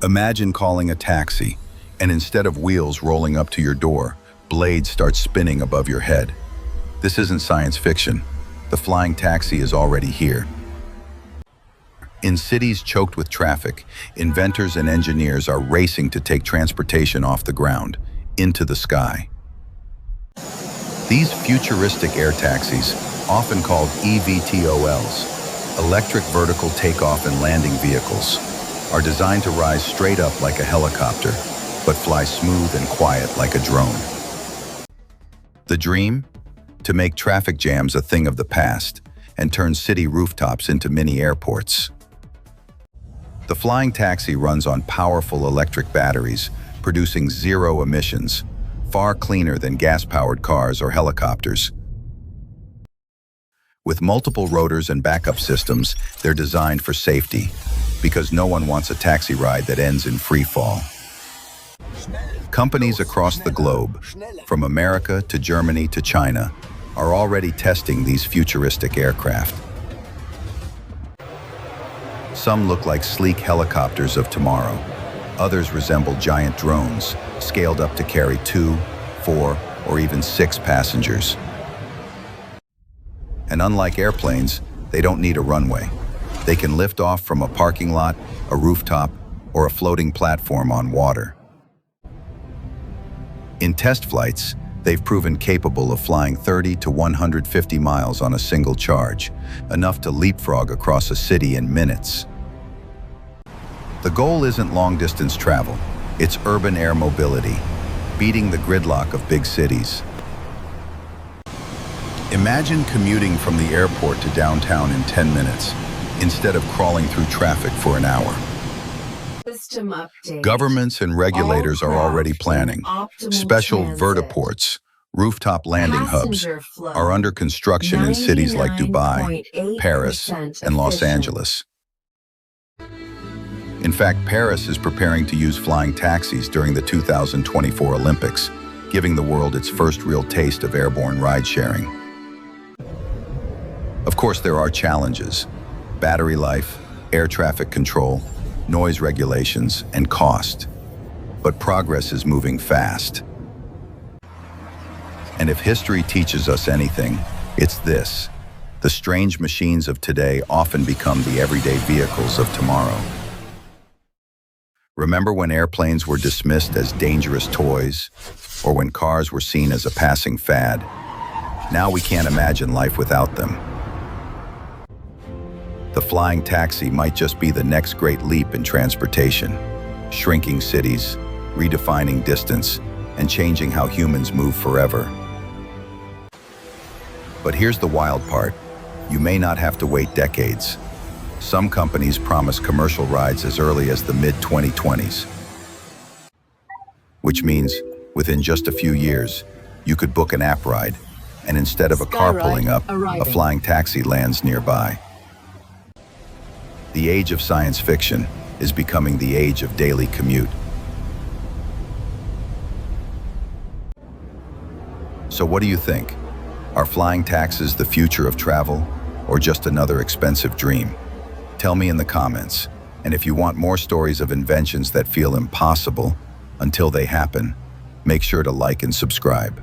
Imagine calling a taxi, and instead of wheels rolling up to your door, blades start spinning above your head. This isn't science fiction. The flying taxi is already here. In cities choked with traffic, inventors and engineers are racing to take transportation off the ground, into the sky. These futuristic air taxis, often called eVTOLs, electric vertical takeoff and landing vehicles, are designed to rise straight up like a helicopter, but fly smooth and quiet like a drone. The dream? To make traffic jams a thing of the past and turn city rooftops into mini airports. The flying taxi runs on powerful electric batteries, producing zero emissions, far cleaner than gas-powered cars or helicopters. With multiple rotors and backup systems, they're designed for safety, because no one wants a taxi ride that ends in free fall. Companies across the globe, from America to Germany to China, are already testing these futuristic aircraft. Some look like sleek helicopters of tomorrow. Others resemble giant drones, scaled up to carry 2, 4, or even 6 passengers. And unlike airplanes, they don't need a runway. They can lift off from a parking lot, a rooftop, or a floating platform on water. In test flights, they've proven capable of flying 30 to 150 miles on a single charge, enough to leapfrog across a city in minutes. The goal isn't long-distance travel, it's urban air mobility, beating the gridlock of big cities. Imagine commuting from the airport to downtown in 10 minutes, instead of crawling through traffic for an hour. System update. Governments and regulators are already planning. Special transit. vertiports, rooftop landing hubs, Passenger flow. are under construction in cities like Dubai, Paris, and Los efficient. Angeles. In fact, Paris is preparing to use flying taxis during the 2024 Olympics, giving the world its first real taste of airborne ride-sharing. Of course, there are challenges: battery life, air traffic control, noise regulations, and cost. But progress is moving fast. And if history teaches us anything, it's this: the strange machines of today often become the everyday vehicles of tomorrow. Remember when airplanes were dismissed as dangerous toys, or when cars were seen as a passing fad? Now we can't imagine life without them. The flying taxi might just be the next great leap in transportation, shrinking cities, redefining distance, and changing how humans move forever. But here's the wild part: you may not have to wait decades. Some companies promise commercial rides as early as the mid-2020s, which means within just a few years, you could book an app ride, and instead of a car pulling up, a flying taxi lands nearby. The age of science fiction is becoming the age of daily commute. So what do you think? Are flying taxis the future of travel, or just another expensive dream? Tell me in the comments. And if you want more stories of inventions that feel impossible until they happen, make sure to like and subscribe.